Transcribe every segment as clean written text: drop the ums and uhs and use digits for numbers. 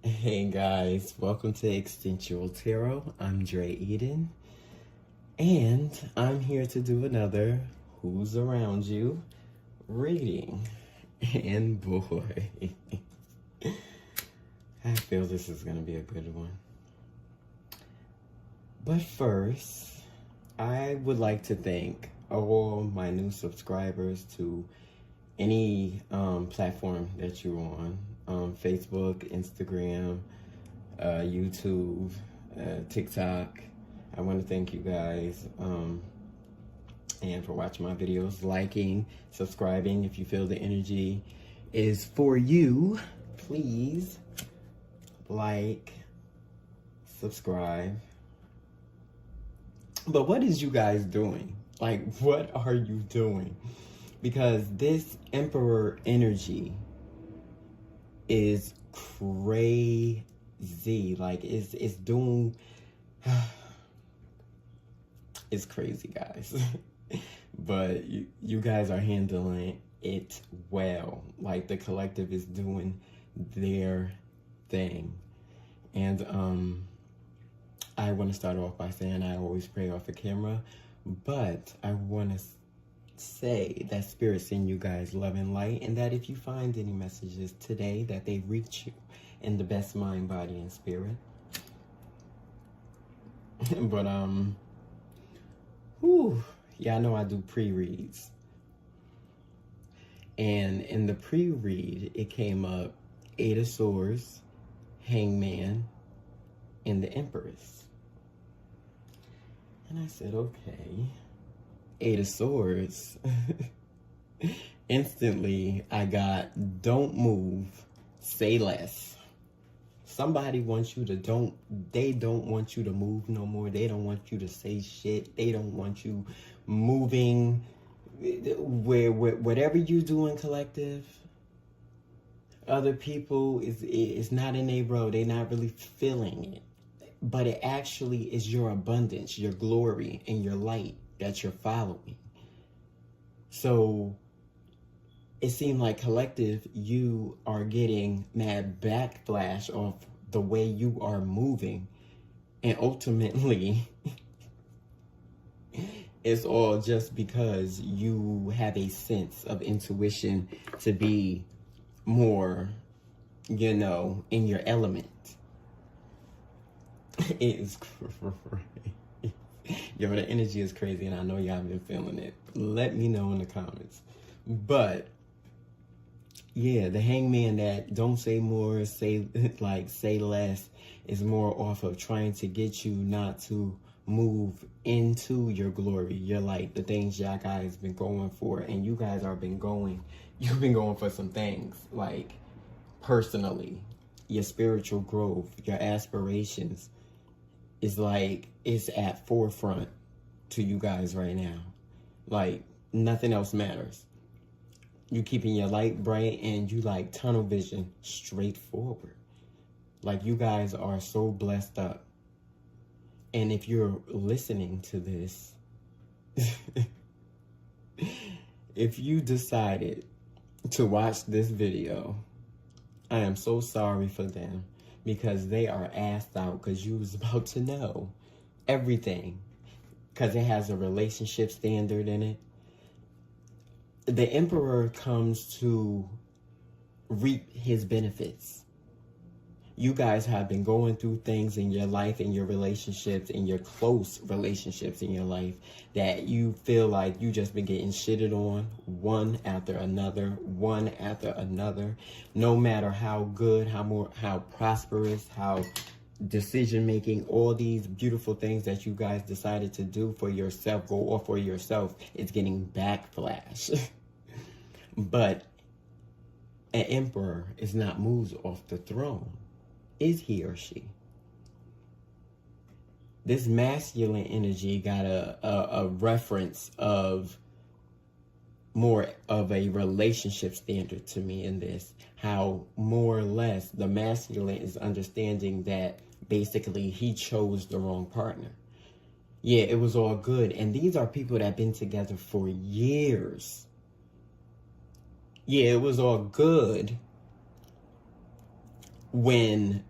Hey guys, welcome to Instinctual Tarot. I'm Dre Eden, and I'm here to do another Who's Around You reading. And boy, I feel this is going to be a good one. But first, I would like to thank all my new subscribers to any platform that you're on. Facebook, Instagram, YouTube, TikTok. I want to thank you guys and for watching my videos, liking, subscribing. If you feel the energy is for you, please like, subscribe. But what is you guys doing? Like, what are you doing? Because this Emperor energy is crazy. Like, it's doing it's crazy, guys. But you guys are handling it well. Like, the collective is doing their thing. And I want to start off by saying I always pray off the camera, but I want to say that Spirit send you guys love and light, and that if you find any messages today, that they reach you in the best mind, body, and spirit. But y'all know I do pre-reads, and in the pre-read it came up Eight of Swords, Hangman, and the Empress. And I said, okay, Eight of Swords. Instantly, I got don't move, say less. Somebody wants you to they don't want you to move no more. They don't want you to say shit. They don't want you moving. Whatever you do in collective, other people is not in their road. They're not really feeling it. But it actually is your abundance, your glory, and your light that you're following. So it seemed like collective, you are getting mad backflash of the way you are moving. And ultimately, it's all just because you have a sense of intuition to be more, in your element. It is crazy. Yo, the energy is crazy, and I know y'all been feeling it. Let me know in the comments. But yeah, the Hangman that don't say more, say less, is more off of trying to get you not to move into your glory, your light, the things y'all guys been going for. And you guys you've been going for some things, like personally, your spiritual growth, your aspirations is like, it's at forefront to you guys right now. Like, nothing else matters. You keeping your light bright, and you like tunnel vision straight forward. Like, you guys are so blessed up. And if you're listening to this, if you decided to watch this video, I am so sorry for them, because they are assed out, because you was about to know everything, because it has a relationship standard in it. The Emperor comes to reap his benefits. You guys have been going through things in your life, in your relationships, in your close relationships in your life, that you feel like you just been getting shitted on one after another. No matter how good, how prosperous, how decision-making, all these beautiful things that you guys decided to do for yourself, go off for yourself, it's getting backflash. But an emperor is not moved off the throne. Is he or she? This masculine energy got a reference of more of a relationship standard to me in this. How more or less the masculine is understanding that basically he chose the wrong partner. Yeah, it was all good. And these are people that have been together for years. Yeah, it was all good when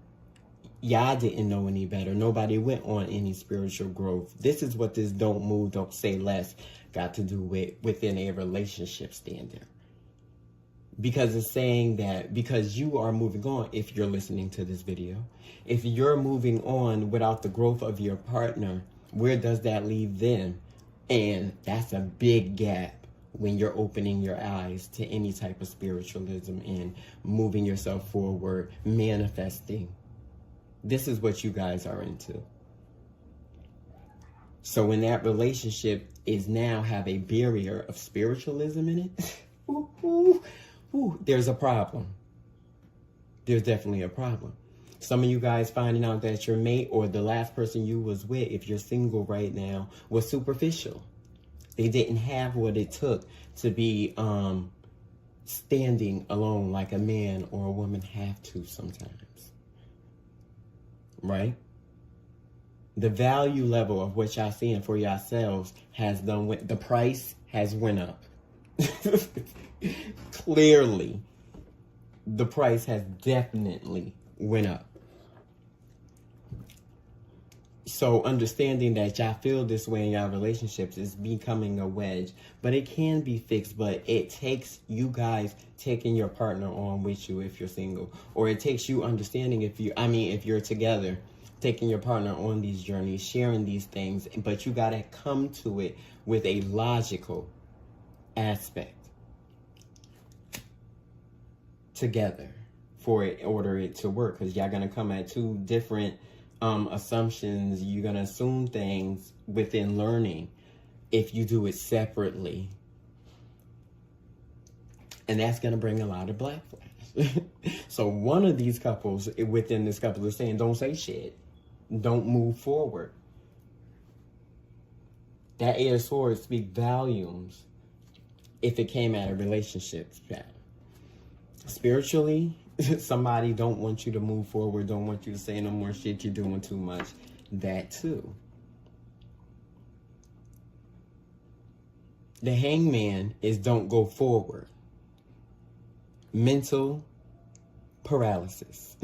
y'all didn't know any better. Nobody went on any spiritual growth. This is what this don't move, don't say less got to do with within a relationship standard. Because it's saying that because you are moving on, if you're listening to this video, if you're moving on without the growth of your partner, where does that leave them? And that's a big gap when you're opening your eyes to any type of spiritualism and moving yourself forward, manifesting. This is what you guys are into. So when that relationship is now have a barrier of spiritualism in it, there's a problem. There's definitely a problem. Some of you guys finding out that your mate or the last person you was with, if you're single right now, was superficial. They didn't have what it took to be standing alone like a man or a woman have to sometimes. Right? The value level of what y'all seeing for yourselves has the price has went up. Clearly, the price has definitely went up. So understanding that y'all feel this way in y'all relationships is becoming a wedge. But it can be fixed, but it takes you guys taking your partner on with you if you're single. Or it takes you understanding if you're together, taking your partner on these journeys, sharing these things. But you gotta come to it with a logical aspect together for it, order it to work, because y'all gonna come at two different assumptions. You're gonna assume things within learning if you do it separately, and that's gonna bring a lot of black flash. So one of these couples within this couple is saying, don't say shit, don't move forward. That Eight of Swords speaks volumes if it came at a relationship pattern. Spiritually, somebody don't want you to move forward, don't want you to say no more shit, you're doing too much. That too. The Hangman is don't go forward. Mental paralysis.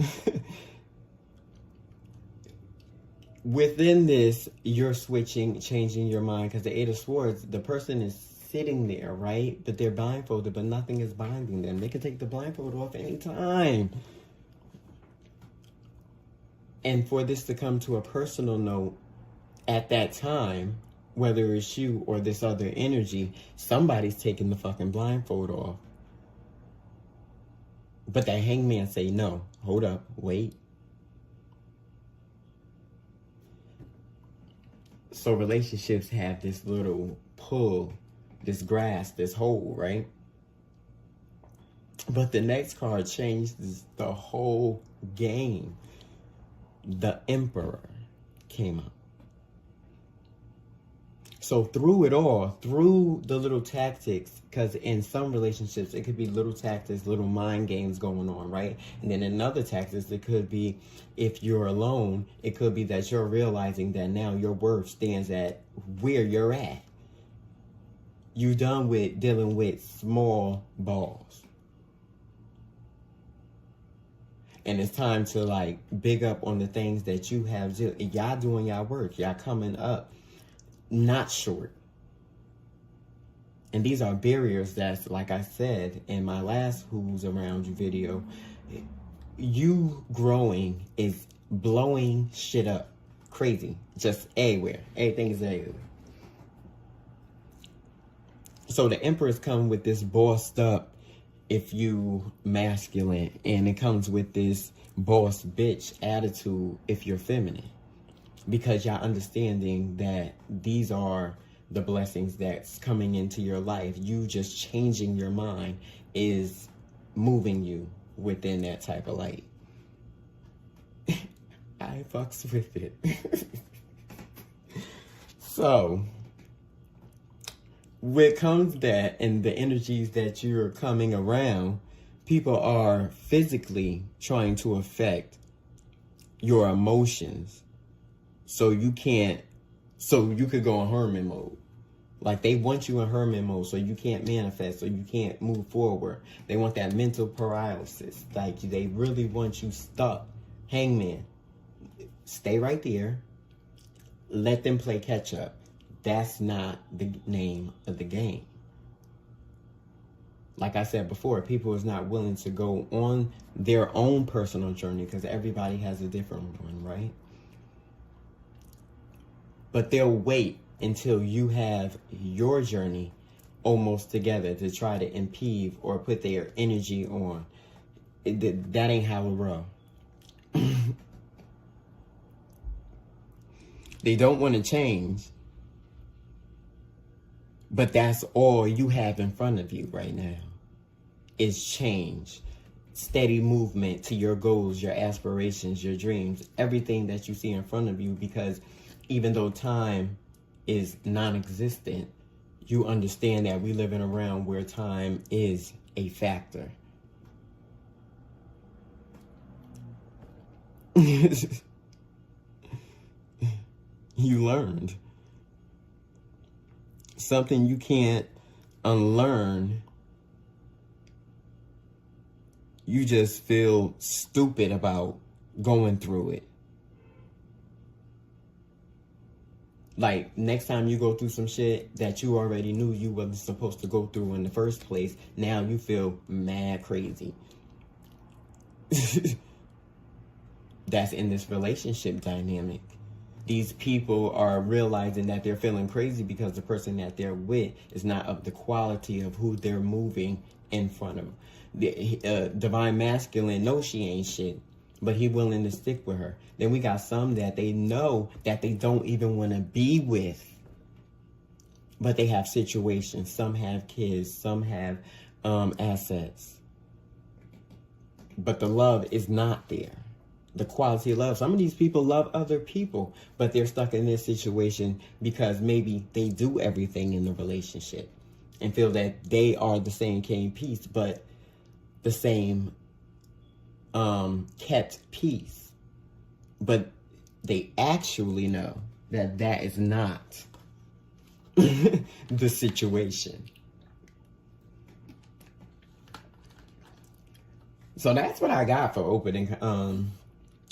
Within this, you're switching, changing your mind, because the Eight of Swords, the person is sitting there, right? But they're blindfolded, but nothing is binding them. They can take the blindfold off anytime. And for this to come to a personal note at that time, whether it's you or this other energy, somebody's taking the fucking blindfold off. But that Hangman say, no, hold up, wait. So relationships have this little pull, this grasp, this hold, right? But the next card changes the whole game. The Emperor came up. So through it all, through the little tactics, because in some relationships, it could be little tactics, little mind games going on, right? And then in other tactics, it could be, if you're alone, it could be that you're realizing that now your worth stands at where you're at. You're done with dealing with small balls. And it's time to like big up on the things that you have. Y'all doing y'all work. Y'all coming up. Not short. And these are barriers that's, like I said in my last Who's Around You video, you growing is blowing shit up. Crazy. Just everywhere. Everything is everywhere. So the Emperors come with this bossed up, if you masculine, and it comes with this boss bitch attitude if you're feminine. Because y'all understanding that these are the blessings that's coming into your life. You just changing your mind is moving you within that type of light. I fucks with it. So, when it comes that and the energies that you're coming around, people are physically trying to affect your emotions. So you could go in hermit mode. Like they want you in hermit mode so you can't manifest, so you can't move forward. They want that mental paralysis. Like they really want you stuck. Hangman. stay right there. Let them play catch up. That's not the name of the game. Like I said before, people is not willing to go on their own personal journey because everybody has a different one, right? But they'll wait until you have your journey almost together to try to impede or put their energy on. That ain't how it roll. They don't want to change, but that's all you have in front of you right now is change, steady movement to your goals, your aspirations, your dreams, everything that you see in front of you, because even though time is non-existent, you understand that we live in a realm where time is a factor. You learned something you can't unlearn. You just feel stupid about going through it. Like, next time you go through some shit that you already knew you wasn't supposed to go through in the first place, now you feel mad crazy. That's in this relationship dynamic. These people are realizing that they're feeling crazy because the person that they're with is not of the quality of who they're moving in front of. The divine masculine knows she ain't shit, but he willing to stick with her. Then we got some that they know that they don't even want to be with, but they have situations. Some have kids, some have assets, but the love is not there. The quality of love. Some of these people love other people, but they're stuck in this situation because maybe they do everything in the relationship and feel that they are the same king piece, but the same kept peace. But they actually know that that is not the situation. So that's what I got for opening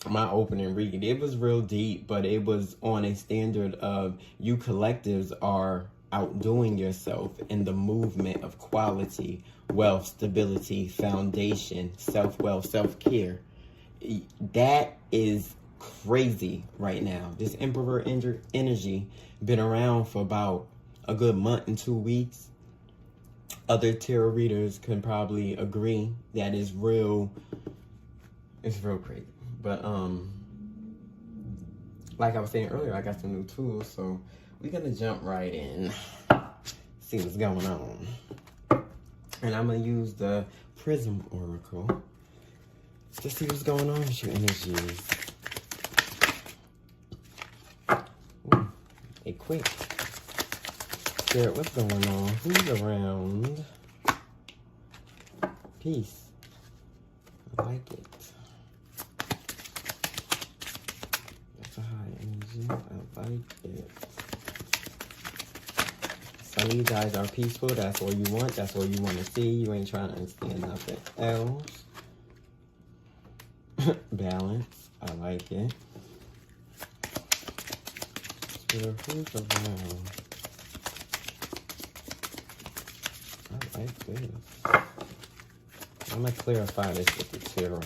my opening read. It was real deep, but it was on a standard of you collectives are outdoing yourself in the movement of quality, wealth, stability, foundation, self-wealth, self-care. That is crazy right now. This Emperor energy been around for about a good month and 2 weeks. Other tarot readers can probably agree that it's real crazy. But like I was saying earlier, I got some new tools, so we're gonna jump right in, see what's going on. And I'm gonna use the Prism Oracle to see what's going on with your energies. Ooh, a quick. Spirit, what's going on? Who's around? Peace. I like it. That's a high energy. I like it. Some of you guys are peaceful. That's all you want. That's all you want to see. You ain't trying to understand nothing else. Balance. I like it. Spirit, who's around? I like this. I'm going to clarify this with the tarot.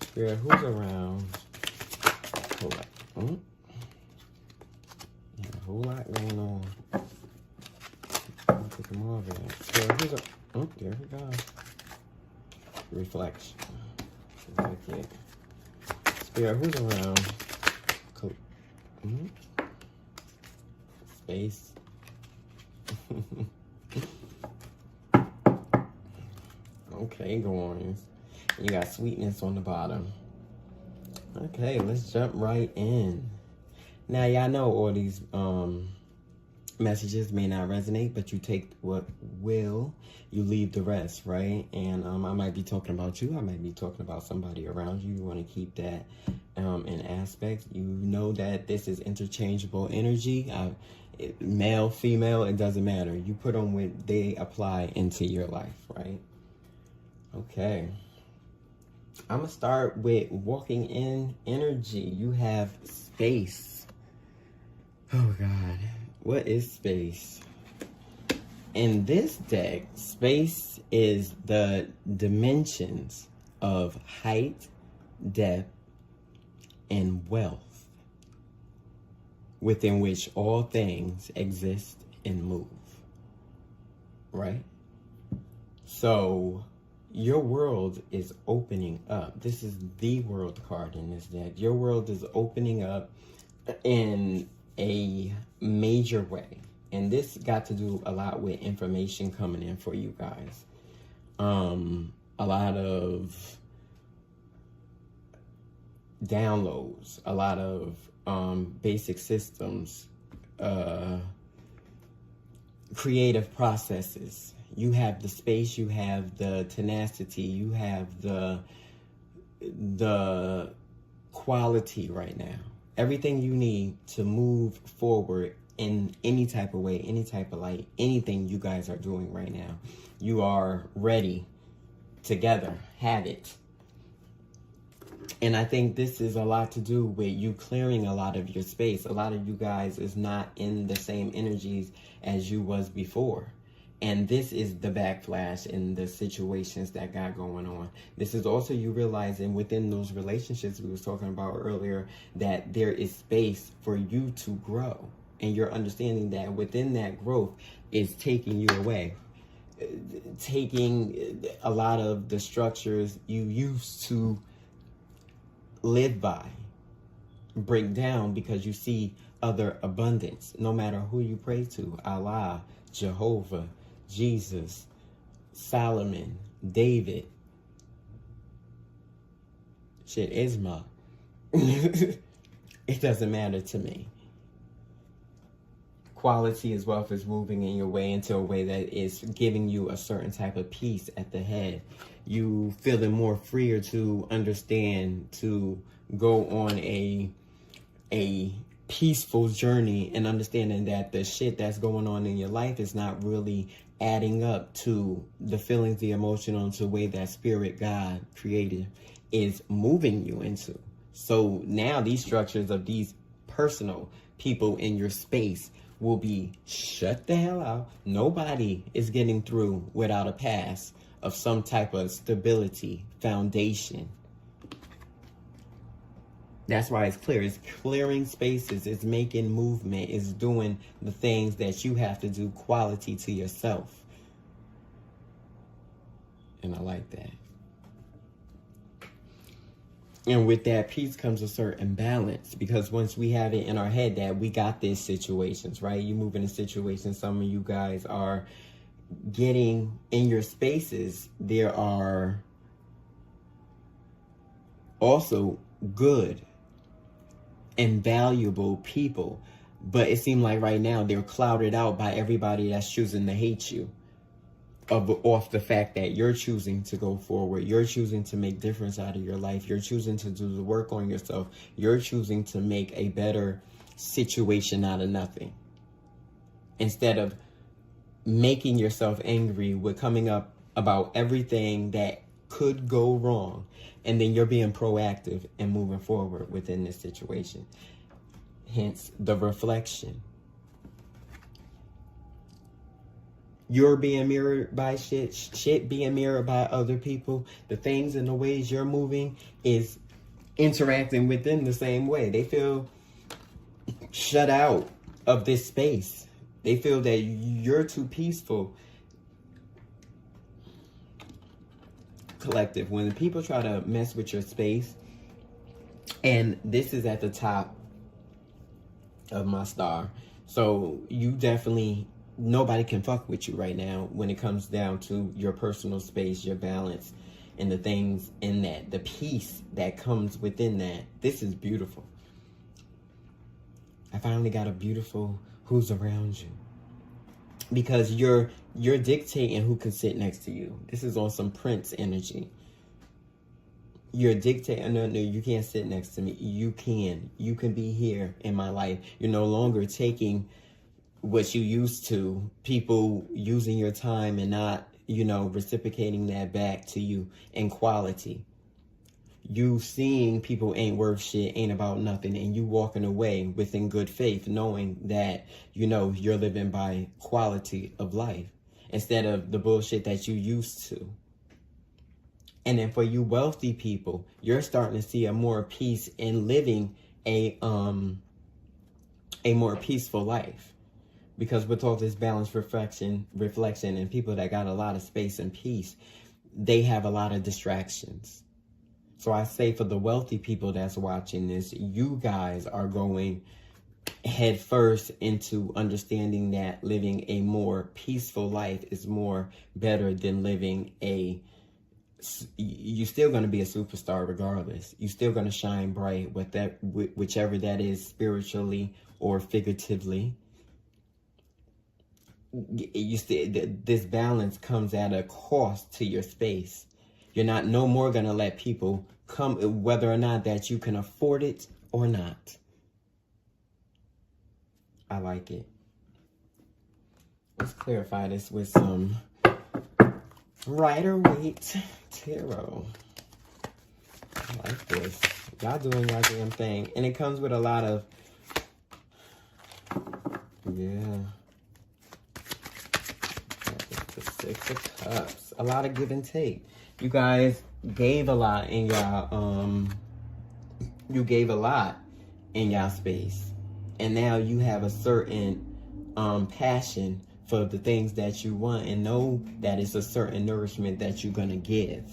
Spirit, who's around? Hold up. Yeah, a whole lot going on. I'll take more of it. Spirit, who's around? There we go. Reflection. I like it. Spirit, who's around? Cool. Space. Okay, Gorns. You got sweetness on the bottom. Okay, let's jump right in. Now, y'all know all these messages may not resonate, but you take what will, you leave the rest, right? And I might be talking about you. I might be talking about somebody around you. You want to keep that in aspect. You know that this is interchangeable energy. Male, female, it doesn't matter. You put on what they apply into your life, right? Okay. I'm going to start with walking in energy. You have space. Oh, God. What is space? In this deck, space is the dimensions of height, depth, and wealth, within which all things exist and move. Right? So your world is opening up. This is the world card in this deck. Your world is opening up in a major way. And this got to do a lot with information coming in for you guys. A lot of downloads, a lot of basic systems, creative processes. You have the space, you have the tenacity, you have the quality right now. Everything you need to move forward in any type of way, any type of light, anything you guys are doing right now. You are ready, together, have it. And I think this is a lot to do with you clearing a lot of your space. A lot of you guys is not in the same energies as you was before. And this is the backflash in the situations that got going on. This is also you realizing within those relationships we was talking about earlier that there is space for you to grow. And you're understanding that within that growth is taking you away. Taking a lot of the structures you used to live by, break down, because you see other abundance. No matter who you pray to, Allah, Jehovah, Jesus, Solomon, David, shit, Isma. It doesn't matter to me. Quality as wealth is moving in your way into a way that is giving you a certain type of peace at the head. You feeling more freer to understand, to go on a peaceful journey, and understanding that the shit that's going on in your life is not really adding up to the feelings, the emotional, to the way that spirit, God, created is moving you into. So now these structures of these personal people in your space will be shut the hell out. Nobody is getting through without a pass of some type of stability, foundation. That's why it's clear. It's clearing spaces. It's making movement. It's doing the things that you have to do, quality to yourself. And I like that. And with that peace comes a certain balance, because once we have it in our head that we got these situations, right? You move into situations, some of you guys are getting in your spaces. There are also good and valuable people, but it seems like right now they're clouded out by everybody that's choosing to hate you. Off the fact that you're choosing to go forward, you're choosing to make difference out of your life, you're choosing to do the work on yourself, you're choosing to make a better situation out of nothing. Instead of making yourself angry with coming up about everything that could go wrong, and then you're being proactive and moving forward within this situation. Hence the reflection. You're being mirrored by shit being mirrored by other people. The things and the ways you're moving is interacting with them the same way. They feel shut out of this space. They feel that you're too peaceful. Collective. When people try to mess with your space, and this is at the top of my star, so you definitely, nobody can fuck with you right now when it comes down to your personal space, your balance, and the things in that, the peace that comes within that. This is beautiful. I finally got a beautiful who's around you, because you're dictating who can sit next to you. This is on some Prince energy. You're dictating, no, you can't sit next to me. You can be here in my life. You're no longer taking what you used to, people using your time and not, reciprocating that back to you in quality. you seeing people ain't worth shit, ain't about nothing, and you walking away within good faith, knowing that, you know, you're living by quality of life instead of the bullshit that you used to. And then for you wealthy people, you're starting to see a more peace in living a more peaceful life. Because with all this balanced reflection, and people that got a lot of space and peace, they have a lot of distractions. So I say for the wealthy people that's watching this, you guys are going head first into understanding that living a more peaceful life is more better than living a... You're still going to be a superstar regardless. You're still going to shine bright with that, whichever that is, spiritually or figuratively. You see, this balance comes at a cost to your space. You're not no more going to let people come, whether or not that you can afford it or not. I like it. Let's clarify this with some Rider-Waite Tarot. I like this. Y'all doing y'all damn thing. And it comes with a lot of... Yeah. The Six of Cups. A lot of give and take. You guys gave a lot in y'all, you gave a lot in y'all space. And now you have a certain passion for the things that you want, and know that it's a certain nourishment that you're going to give.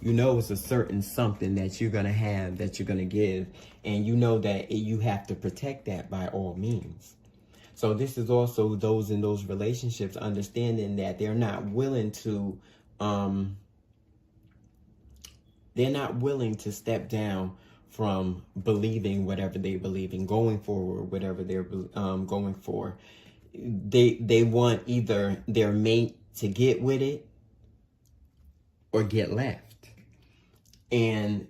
You know it's a certain something that you're going to have, that you're going to give. And you know that you have to protect that by all means. So this is also those in those relationships understanding that they're not willing to step down from believing whatever they believe in, going forward, whatever they're going for. They want either their mate to get with it or get left. And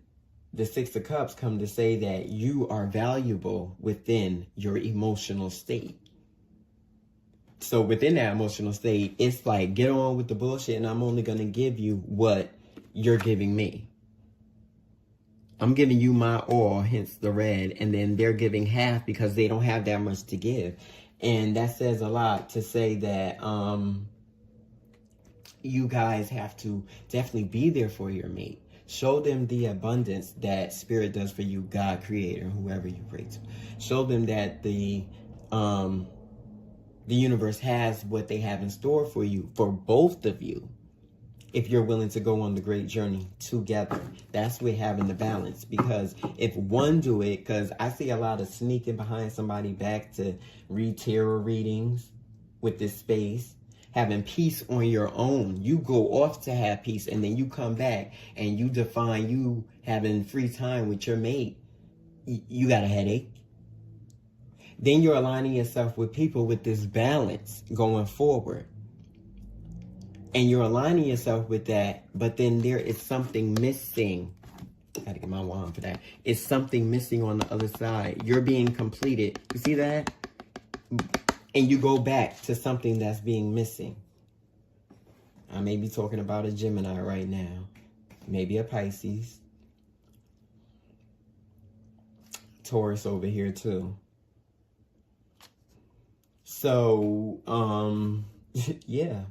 the Six of Cups come to say that you are valuable within your emotional state. So within that emotional state, it's like, get on with the bullshit, and I'm only going to give you what you're giving me. I'm giving you my all, hence the red, and then they're giving half because they don't have that much to give. And that says a lot to say that you guys have to definitely be there for your mate. Show them the abundance that Spirit does for you, God, Creator, whoever you pray to. Show them that the universe has what they have in store for you, for both of you, if you're willing to go on the great journey together. That's where having the balance. Because if one do it, because I see a lot of sneaking behind somebody back to read tarot readings with this space, having peace on your own. You go off to have peace, and then you come back and you define you having free time with your mate. You got a headache. Then you're aligning yourself with people with this balance going forward. And you're aligning yourself with that, but then there is something missing. I gotta get my wand for that. It's something missing on the other side. You're being completed. You see that? And you go back to something that's being missing. I may be talking about a Gemini right now. Maybe a Pisces. Taurus over here too. So, yeah.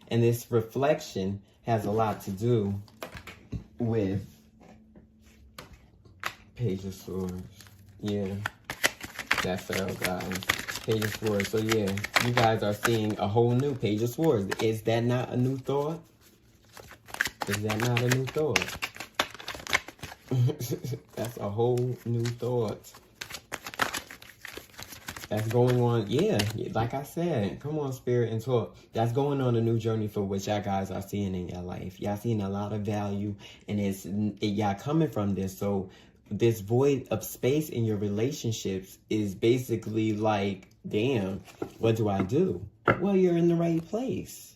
And this reflection has a lot to do with Page of Swords. Yeah, that's all, guys. Page of Swords. So yeah, you guys are seeing a whole new Page of Swords. Is that not a new thought? Is that not a new thought? That's a whole new thought. That's going on, yeah, like I said, come on, Spirit, and talk. That's going on a new journey for what y'all guys are seeing in your life. Y'all seeing a lot of value, and y'all coming from this. So this void of space in your relationships is basically like, damn, what do I do? Well, you're in the right place.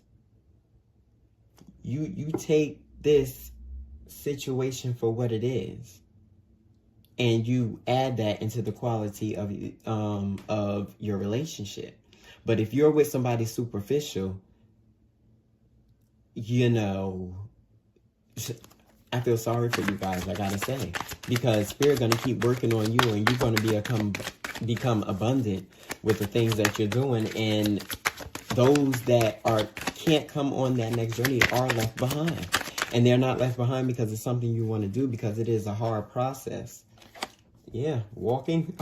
You take this situation for what it is. And you add that into the quality of your relationship. But if you're with somebody superficial, you know, I feel sorry for you guys, I gotta say, because Spirit gonna keep working on you, and you're gonna become abundant with the things that you're doing, and those that can't come on that next journey are left behind. And they're not left behind because it's something you want to do, because it is a hard process. Yeah, walking.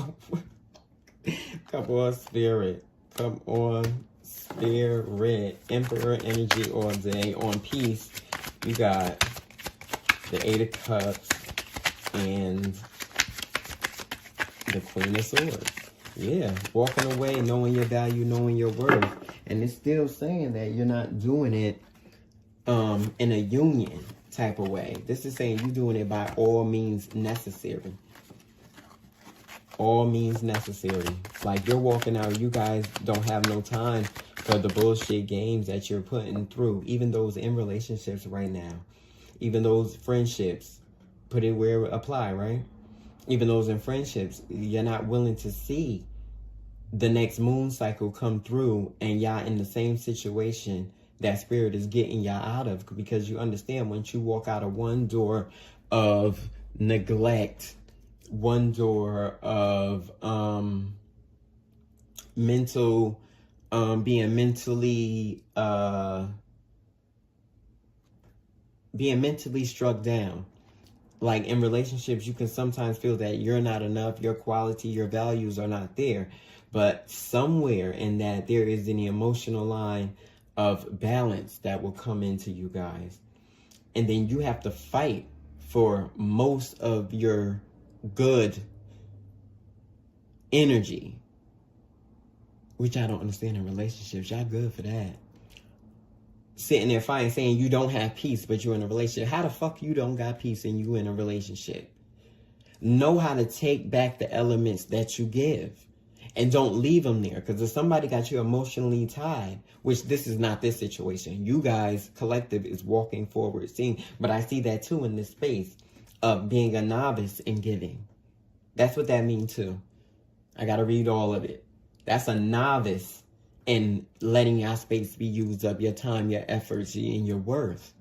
Come on, Spirit. Come on, Spirit. Emperor energy all day. On peace, you got the Eight of Cups and the Queen of Swords. Yeah, walking away, knowing your value, knowing your worth. And it's still saying that you're not doing it in a union type of way. This is saying you're doing it by all means necessary. All means necessary. Like, you're walking out, you guys don't have no time for the bullshit games that you're putting through. Even those in relationships right now. Even those friendships. Put it where it apply, right? Even those in friendships, you're not willing to see the next moon cycle come through and y'all in the same situation that Spirit is getting y'all out of, because you understand, once you walk out of one door of neglect, one door of being mentally struck down. Like, in relationships, you can sometimes feel that you're not enough, your quality, your values are not there. But somewhere in that, there is an emotional line of balance that will come into you guys. And then you have to fight for most of your good energy, which I don't understand in relationships. Y'all good for that. Sitting there fighting, saying you don't have peace, but you're in a relationship. How the fuck you don't got peace and you in a relationship? Know how to take back the elements that you give. And don't leave them there. Because if somebody got you emotionally tied, which this is not this situation. You guys, collective, is walking forward, seeing. But I see that too in this space of being a novice in giving. That's what that means too. I got to read all of it. That's a novice in letting your space be used up, your time, your efforts, and your worth.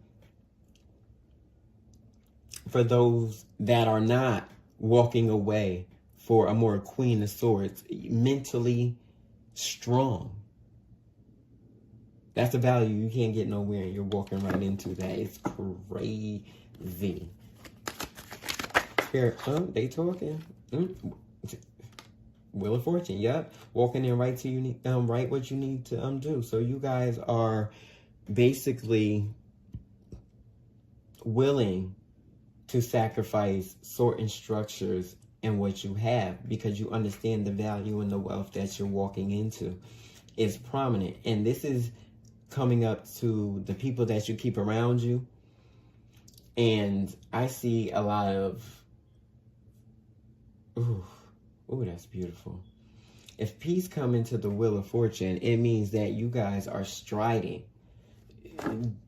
For those that are not walking away for a more Queen of Swords, mentally strong. That's a value you can't get nowhere, and you're walking right into that. It's crazy. Spirit, they talking. Wheel of Fortune, yep. Walking in right to you, right what you need to do. So you guys are basically willing to sacrifice certain structures and what you have, because you understand the value and the wealth that you're walking into is prominent. And this is coming up to the people that you keep around you. And I see a lot of, ooh, that's beautiful. If peace come into the Wheel of Fortune, it means that you guys are striding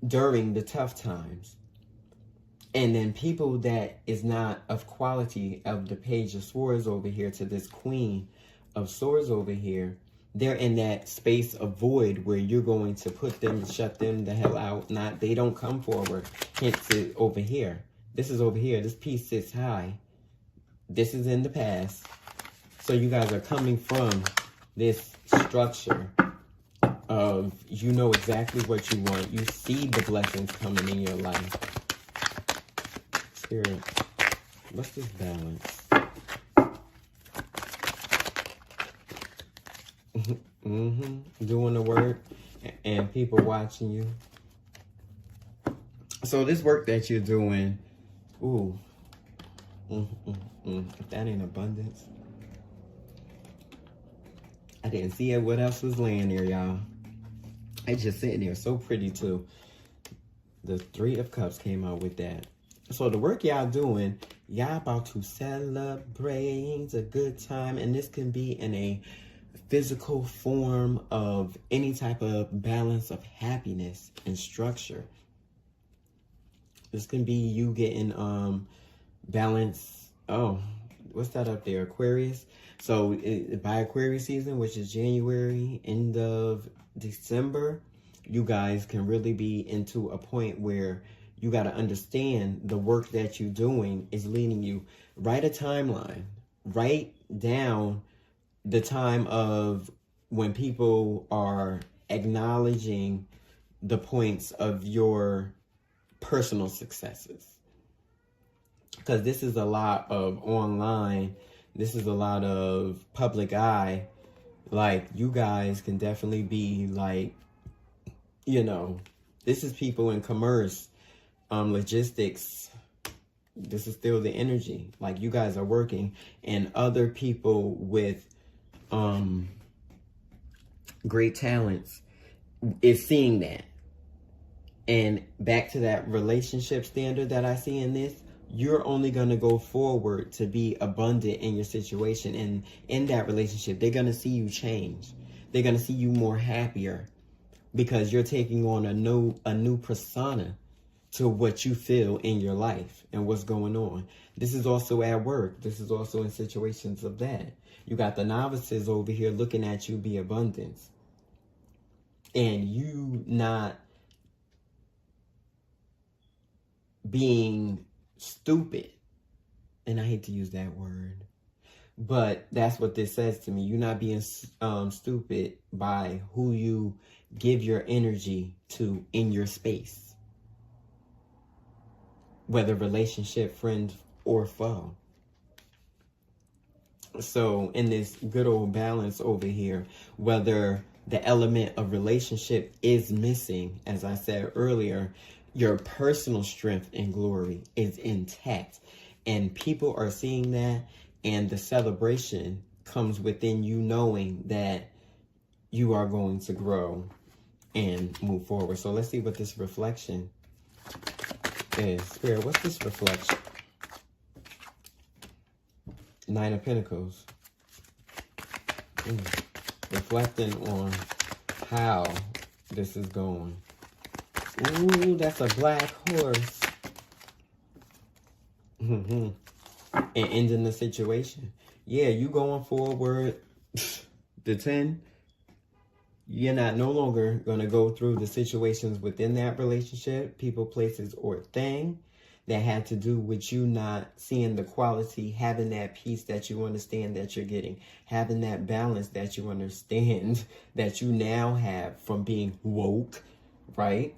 during the tough times. And then people that is not of quality of the Page of Swords over here to this Queen of Swords over here, they're in that space of void where you're going to put them, shut them the hell out. Not, they don't come forward. Hence it over here. This is over here. This piece sits high. This is in the past. So you guys are coming from this structure of, you know exactly what you want. You see the blessings coming in your life. Spirit, what's this balance? Doing the work and people watching you. So this work that you're doing, ooh, if that ain't abundance. I didn't see it. What else was laying there, y'all? It's just sitting there, so pretty too. The Three of Cups came out with that. So the work y'all doing, y'all about to celebrate a good time. And this can be in a physical form of any type of balance of happiness and structure. This can be you getting balance. Oh, what's that up there? Aquarius. So by Aquarius season, which is January, end of December, you guys can really be into a point where you got to understand the work that you're doing is leading you. Write a timeline. Write down the time of when people are acknowledging the points of your personal successes. Because this is a lot of online, this is a lot of public eye. Like, you guys can definitely be like, you know, this is people in commerce, logistics. This is still the energy. Like, you guys are working, and other people with great talents is seeing that. And back to that relationship standard that I see in this, you're only going to go forward to be abundant in your situation. And in that relationship, they're going to see you change. They're going to see you more happier because you're taking on a new persona to what you feel in your life and what's going on. This is also at work. This is also in situations of that. You got the novices over here looking at you be abundance. And you not being stupid. And I hate to use that word, but that's what this says to me. You're not being stupid by who you give your energy to in your space, whether relationship, friend, or foe. So in this good old balance over here, whether the element of relationship is missing, as I said earlier, your personal strength and glory is intact. And people are seeing that, and the celebration comes within you knowing that you are going to grow and move forward. So let's see what this reflection is. Spirit, what's this reflection? Nine of Pentacles. Reflecting on how this is going. Ooh, that's a black horse. And ending the situation. Yeah, you going forward. The 10. You're no longer going to go through the situations within that relationship, people, places, or thing that had to do with you not seeing the quality, having that peace that you understand that you're getting, having that balance that you understand that you now have from being woke, right?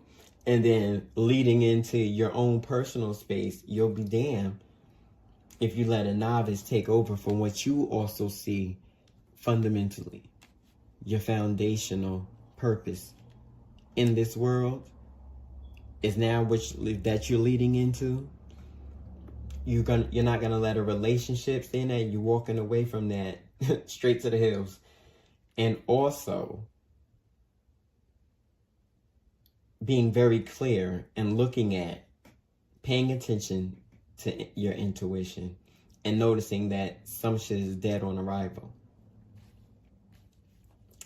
And then leading into your own personal space. You'll be damned if you let a novice take over from what you also see fundamentally. Your foundational purpose in this world is now that you're leading into. You're not gonna let a relationship stand there. You're walking away from that straight to the hills. And also being very clear and looking at, paying attention to your intuition and noticing that some shit is dead on arrival.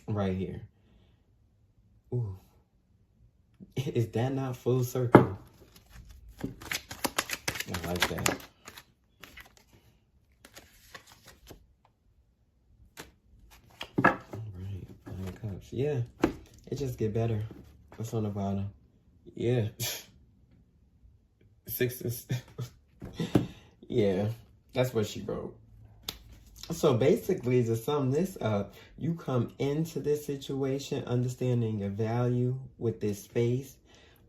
Right here. Ooh. Is that not full circle? I like that. All right. 9 of Cups. Yeah. It just get better. What's on the bottom? Yeah. 6s. Yeah. That's what she wrote. So basically, to sum this up, you come into this situation understanding your value with this space,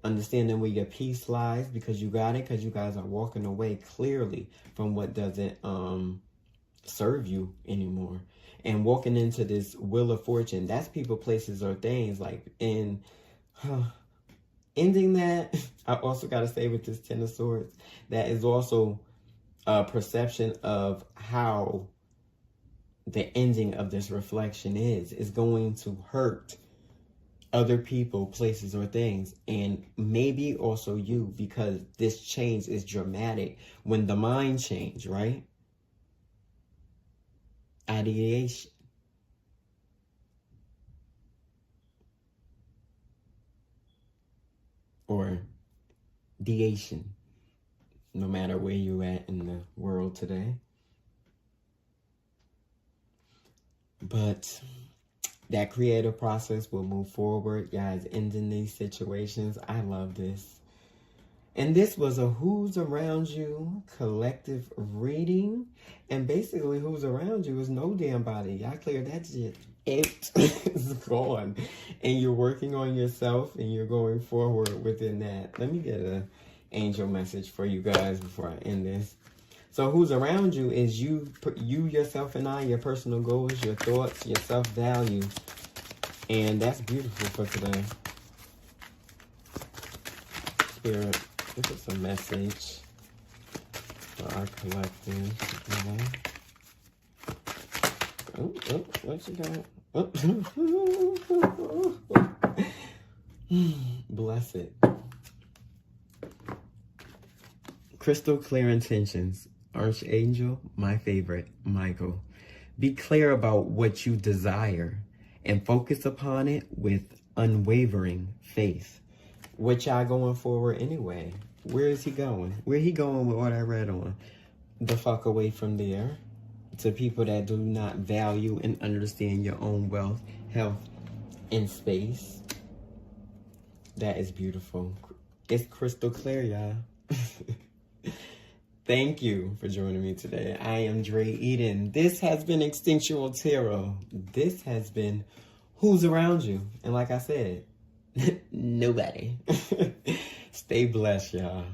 understanding where your peace lies because you got it, because you guys are walking away clearly from what doesn't serve you anymore. And walking into this Wheel of Fortune, that's people, places, or things. Like, in ending that, I also got to say with this 10 of Swords, that is also a perception of how the ending of this reflection is going to hurt other people, places, or things, and maybe also you, because this change is dramatic. When the mind change, right? Ideation. Or deation, no matter where you're at in the world today. But that creative process will move forward, guys, ending these situations. I love this. And this was a Who's Around You collective reading. And basically, who's around you is no damn body. Y'all clear that shit. It's gone. And you're working on yourself and you're going forward within that. Let me get an angel message for you guys before I end this. So who's around you is you, yourself, and I, your personal goals, your thoughts, your self-value. And that's beautiful for today. Spirit, give us a message for our collective. Oh, what you got? Bless it. Crystal clear intentions. Archangel, my favorite, Michael. Be clear about what you desire and focus upon it with unwavering faith. What y'all going forward anyway? Where is he going? Where he going with what I read on? The fuck away from there. To people that do not value and understand your own wealth, health, and space. That is beautiful. It's crystal clear, y'all. Thank you for joining me today. I am Dre Eden. This has been Instinctual Tarot. This has been Who's Around You. And like I said, nobody. Stay blessed, y'all.